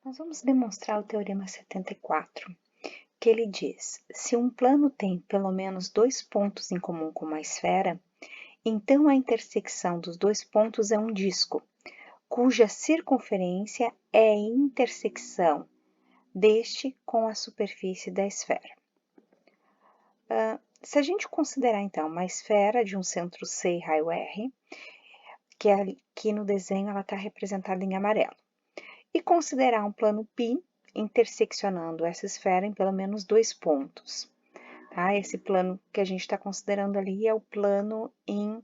Nós vamos demonstrar o teorema 74, que ele diz: se um plano tem pelo menos dois pontos em comum com uma esfera, então a intersecção dos dois pontos é um disco, cuja circunferência é a intersecção deste com a superfície da esfera. Se a gente considerar, então, uma esfera de um centro C e raio R, que aqui no desenho ela está representada em amarelo, e considerar um plano π interseccionando essa esfera em pelo menos dois pontos. Tá? Esse plano que a gente está considerando ali é o plano em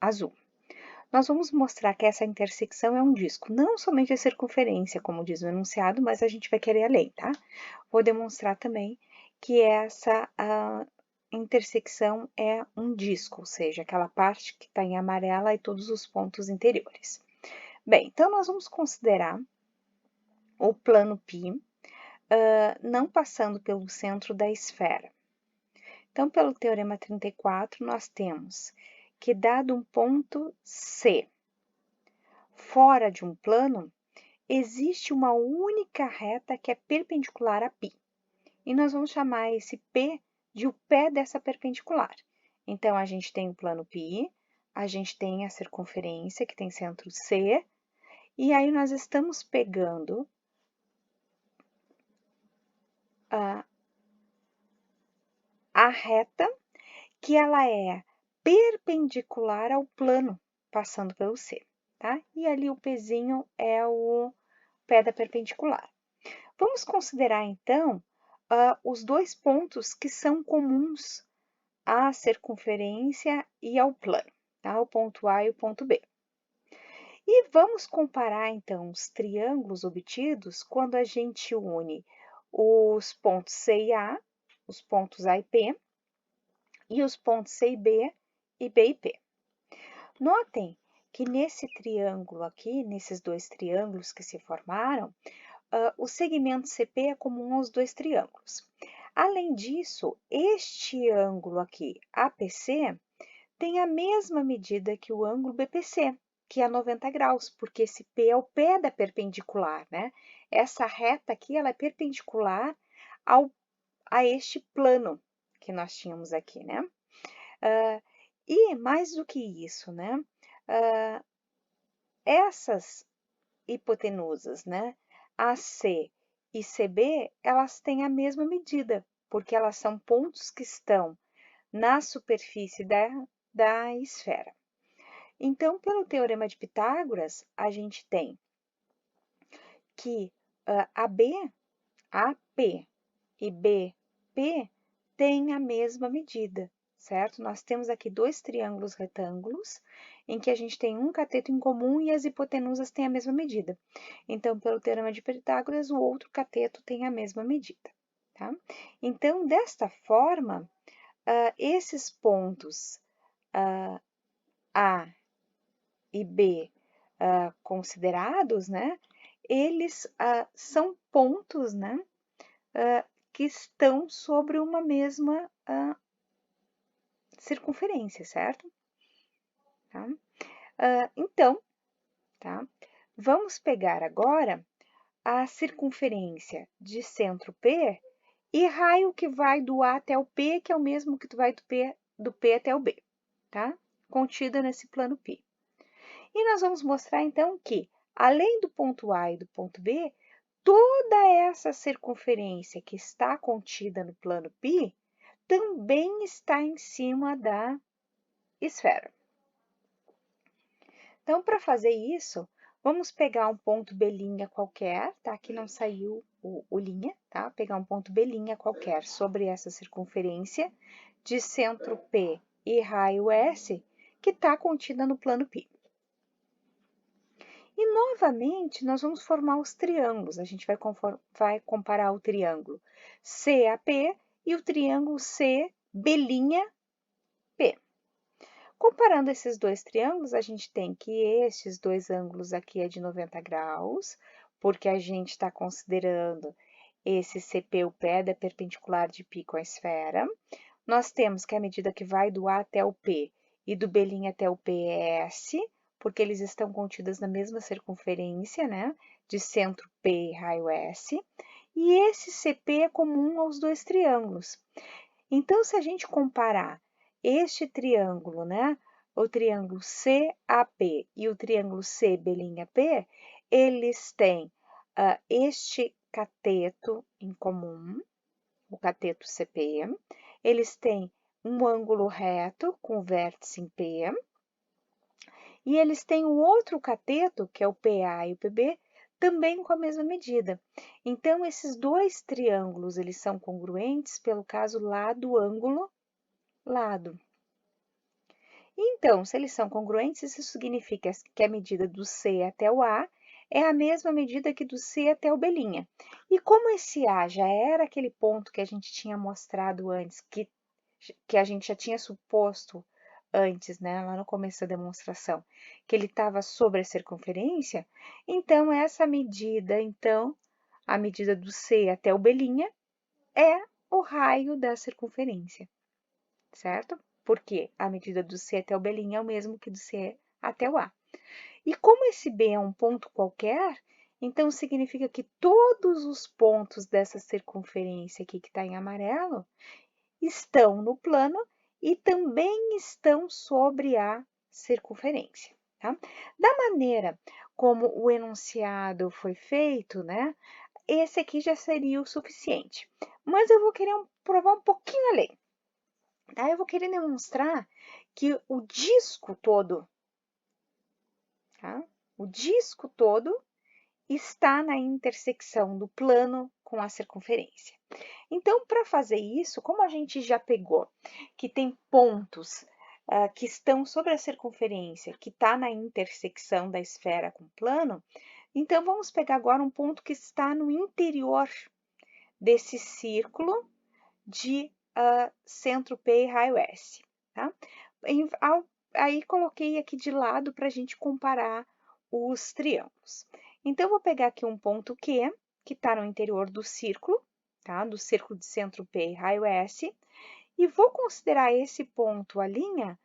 azul. Nós vamos mostrar que essa intersecção é um disco, não somente a circunferência, como diz o enunciado, mas a gente vai querer além, tá? Vou demonstrar também que essa intersecção é um disco, ou seja, aquela parte que está em amarela e todos os pontos interiores. Bem, então nós vamos considerar o plano π, não passando pelo centro da esfera. Então, pelo teorema 34, nós temos que, dado um ponto C fora de um plano, existe uma única reta que é perpendicular a π. E nós vamos chamar esse P de o pé dessa perpendicular. Então, a gente tem o plano π, a gente tem a circunferência, que tem centro C, e aí nós estamos pegando a reta que ela é perpendicular ao plano, passando pelo C, tá? E ali o Pzinho é o pé da perpendicular. Vamos considerar, então, os dois pontos que são comuns à circunferência e ao plano, tá? O ponto A e o ponto B. E vamos comparar, então, os triângulos obtidos quando a gente une os pontos C e A, os pontos A e P, e os pontos C e B e P. Notem que nesse triângulo aqui, nesses dois triângulos que se formaram, o segmento CP é comum aos dois triângulos. Além disso, este ângulo aqui, APC, tem a mesma medida que o ângulo BPC, que é 90 graus, porque esse P é o pé da perpendicular, né? Essa reta aqui, ela é perpendicular a este plano que nós tínhamos aqui, né? E mais do que isso, né? Essas hipotenusas, né? AC e CB, elas têm a mesma medida, porque elas são pontos que estão na superfície da esfera. Então, pelo teorema de Pitágoras, a gente tem que AP e BP têm a mesma medida, certo? Nós temos aqui dois triângulos retângulos, em que a gente tem um cateto em comum e as hipotenusas têm a mesma medida. Então, pelo teorema de Pitágoras, o outro cateto tem a mesma medida, tá? Então, desta forma, esses pontos A e B considerados, né, eles são pontos, né, que estão sobre uma mesma circunferência, certo? Tá? Então, tá? Vamos pegar agora a circunferência de centro P e raio que vai do A até o P, que é o mesmo que vai do P até o B, tá? Contida nesse plano π. E nós vamos mostrar, então, que, além do ponto A e do ponto B, toda essa circunferência que está contida no plano π também está em cima da esfera. Então, para fazer isso, vamos pegar um ponto B' qualquer, tá? Aqui não saiu o linha, tá? Pegar um ponto B' qualquer sobre essa circunferência de centro P e raio S, que está contida no plano π. E, novamente, nós vamos formar os triângulos. A gente vai comparar o triângulo CAP e o triângulo CB'P. Comparando esses dois triângulos, a gente tem que estes dois ângulos aqui é de 90 graus, porque a gente está considerando esse CP, o pé da perpendicular de π com a esfera. Nós temos que a medida que vai do A até o P e do B' até o P é S, porque eles estão contidos na mesma circunferência, né, de centro P e raio S, e esse CP é comum aos dois triângulos. Então, se a gente comparar este triângulo, né, o triângulo CAP e o triângulo CB'P, eles têm este cateto em comum, o cateto CP, eles têm um ângulo reto com vértice em P, e eles têm o outro cateto, que é o PA e o PB, também com a mesma medida. Então, esses dois triângulos, eles são congruentes pelo caso lado, ângulo, lado. Então, se eles são congruentes, isso significa que a medida do C até o A é a mesma medida que do C até o B'. E como esse A já era aquele ponto que a gente tinha mostrado antes, que a gente já tinha suposto antes, né, lá no começo da demonstração, que ele estava sobre a circunferência, então essa medida, a medida do C até o B' é o raio da circunferência, certo? Porque a medida do C até o B' é o mesmo que do C até o A. E como esse B é um ponto qualquer, então significa que todos os pontos dessa circunferência aqui que está em amarelo estão no plano e também estão sobre a circunferência. Tá? Da maneira como o enunciado foi feito, né, esse aqui já seria o suficiente. Mas eu vou querer provar um pouquinho além. Tá? Eu vou querer demonstrar que o disco todo, tá? O disco todo está na intersecção do plano com a circunferência. Então, para fazer isso, como a gente já pegou que tem pontos que estão sobre a circunferência, que está na intersecção da esfera com o plano, então vamos pegar agora um ponto que está no interior desse círculo de centro P e raio S. Tá? Aí coloquei aqui de lado para a gente comparar os triângulos. Então, eu vou pegar aqui um ponto Q, que está no interior do círculo, tá? Do círculo de centro P e raio S, e vou considerar esse ponto, a linha,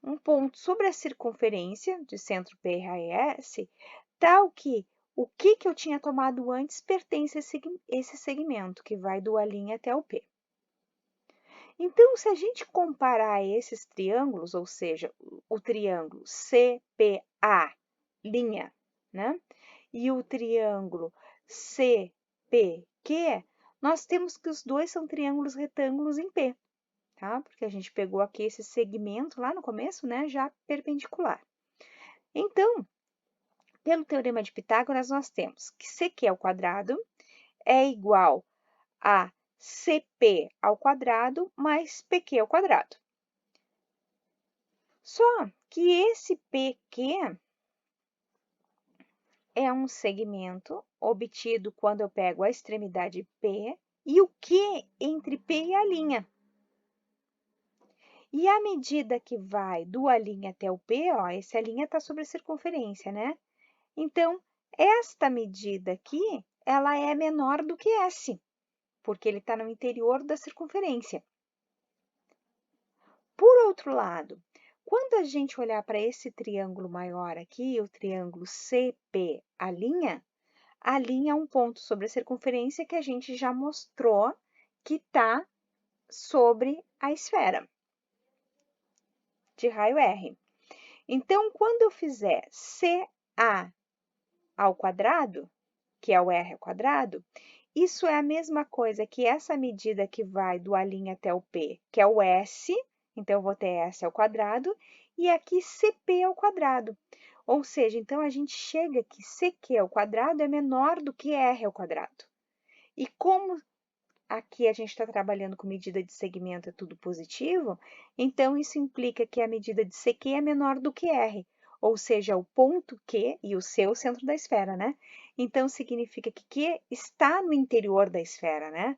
um ponto sobre a circunferência de centro P e raio S, tal que o que eu tinha tomado antes pertence a esse segmento, que vai do A' até o P. Então, se a gente comparar esses triângulos, ou seja, o triângulo CPA', né? E o triângulo CPQ, nós temos que os dois são triângulos retângulos em P, tá? Porque a gente pegou aqui esse segmento lá no começo, né? Já perpendicular. Então, pelo teorema de Pitágoras, nós temos que CQ ao quadrado é igual a CP ao quadrado mais PQ ao quadrado. Só que esse PQ é um segmento obtido quando eu pego a extremidade P e o Q entre P e A'. E a medida que vai do A' até o P, ó, esse A' está sobre a circunferência, né? Então, esta medida aqui, ela é menor do que S, porque ele está no interior da circunferência. Por outro lado, quando a gente olhar para esse triângulo maior aqui, o triângulo CP', a linha é um ponto sobre a circunferência que a gente já mostrou que está sobre a esfera de raio R. Então, quando eu fizer CA ao quadrado, que é o R ao quadrado, isso é a mesma coisa que essa medida que vai do A' até o P, que é o S, então eu vou ter S ao quadrado, e aqui CP ao quadrado. Ou seja, então a gente chega que CQ ao quadrado é menor do que R ao quadrado. E como aqui a gente está trabalhando com medida de segmento, é tudo positivo, então isso implica que a medida de CQ é menor do que R, ou seja, o ponto Q e o C é o centro da esfera, né? Então, significa que Q está no interior da esfera, né?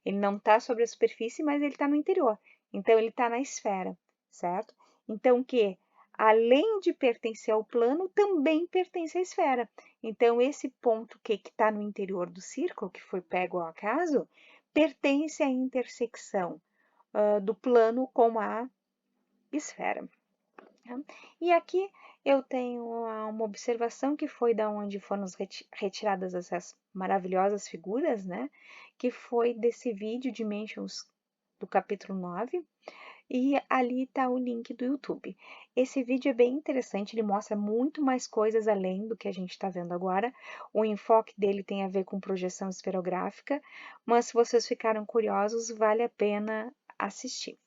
Ele não está sobre a superfície, mas ele está no interior. Então, ele está na esfera, certo? Então, Q, além de pertencer ao plano, também pertence à esfera. Então, esse ponto Q que está no interior do círculo, que foi pego ao acaso, pertence à intersecção do plano com a esfera. E aqui Eu tenho uma observação que foi da onde foram retiradas essas maravilhosas figuras, né? Que foi desse vídeo Dimensions do capítulo 9, e ali está o link do YouTube. Esse vídeo é bem interessante, ele mostra muito mais coisas além do que a gente está vendo agora. O enfoque dele tem a ver com projeção esferográfica, mas se vocês ficaram curiosos, vale a pena assistir.